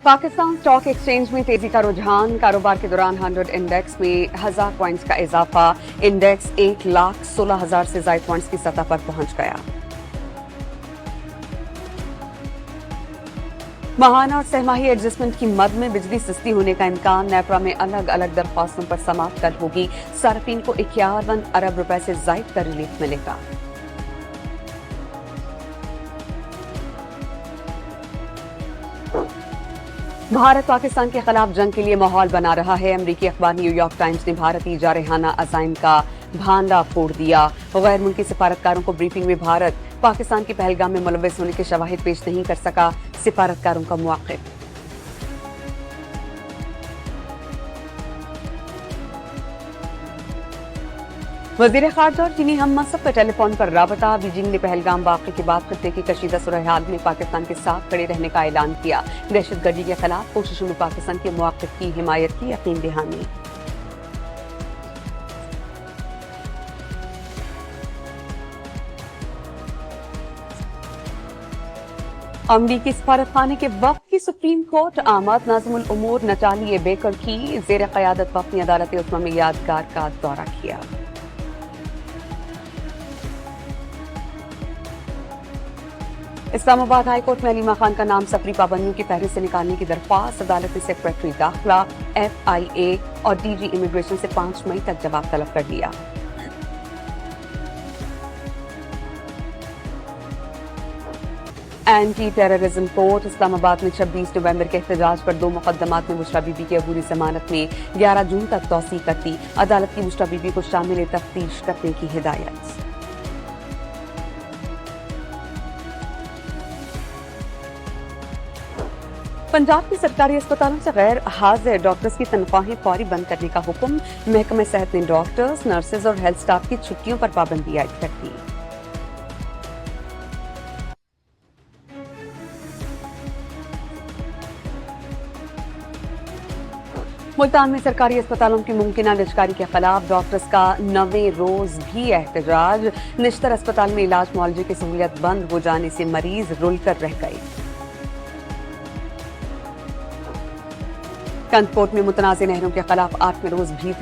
Pakistan stock exchange में तेजी का रुझान। कारोबार के दौरान 100 इंडेक्स में 1000 पॉइंट्स का इजाफा। इंडेक्स 1,16,000 से ज्यादा पॉइंट्स की सतह पर पहुंच गया। माहाना और सहमाही एडजस्टमेंट की मद में बिजली सस्ती होने का इम्कान। नेपरा में अलग अलग दरख्वास्तों पर समाअत कल होगी। सार्फिन को 51 अरब रुपए से जायद का रिलीफ मिलेगा। भारत पाकिस्तान के खिलाफ जंग के लिए माहौल बना रहा है। अमरीकी अखबार न्यूयॉर्क टाइम्स ने भारतीय जारहाना अज़ाइम का भांडा फोड़ दिया। गैर मुल्की सिफारतकारों को ब्रीफिंग में भारत पाकिस्तान की पहलगाम में मुलव्वस होने के शवाहिद पेश नहीं कर सका। सिफारतकारों का मुआक़िब। वज़ीर ख़ारजा और चीनी हम मनसब का टेलीफोन पर राबता। बीजिंग ने पहलगाम वाक़े के बाद खत्ते की कशीदा सूरहाल में पाकिस्तान के साथ खड़े रहने का ऐलान किया। दहशतगर्दी के खिलाफ कोशिशों में पाकिस्तान के मुआक़िब की हिमायत की यकीन दहानी। अमरीकी सफारतखाने के वक्त की सुप्रीम कोर्ट आमद। नाज़िमुल उमूर नटाली बेकर की ज़ेर क़यादत वक्ती अदालत उस्मा में यादगार का दौरा किया। इस्लामाबाद हाई कोर्ट में अलीमा खान का नाम सफरी पाबंदियों की फहरिस्त से निकालने की दरख्वास्त। अदालत ने सेक्रेटरी दाखिला, FIA और DG इमिग्रेशन से 5 मई तक जवाब तलब कर लिया। एंटी टेररिज्म कोर्ट इस्लामाबाद में 26 नवंबर के एहतजाज पर 2 मुकदमात में बुशरा बीबी की अबूरी जमानत में 11 जून तक तौसीह कर दी। अदालत की बुशरा बीबी को शामिल तफ्तीश करने की हिदायत। पंजाब के सरकारी अस्पतालों से गैर हाजिर डॉक्टर्स की तनख्वाहें फौरी बंद करने का हुक्म। महकमे सेहत ने डॉक्टर्स, नर्सेज और हेल्थ स्टाफ की छुट्टियों पर पाबंदी आयद कर दी। मुल्तान में सरकारी अस्पतालों की मुमकिना निजकारी के खिलाफ डॉक्टर्स का 9वें रोज भी एहतजाज। निश्तर अस्पताल में इलाज मुआलजे की सहूलियत बंद हो जाने से मरीज रुल कर रह गए। कंदकोट में मुतनाज़ नहरों के खिलाफ 8वें रोज भी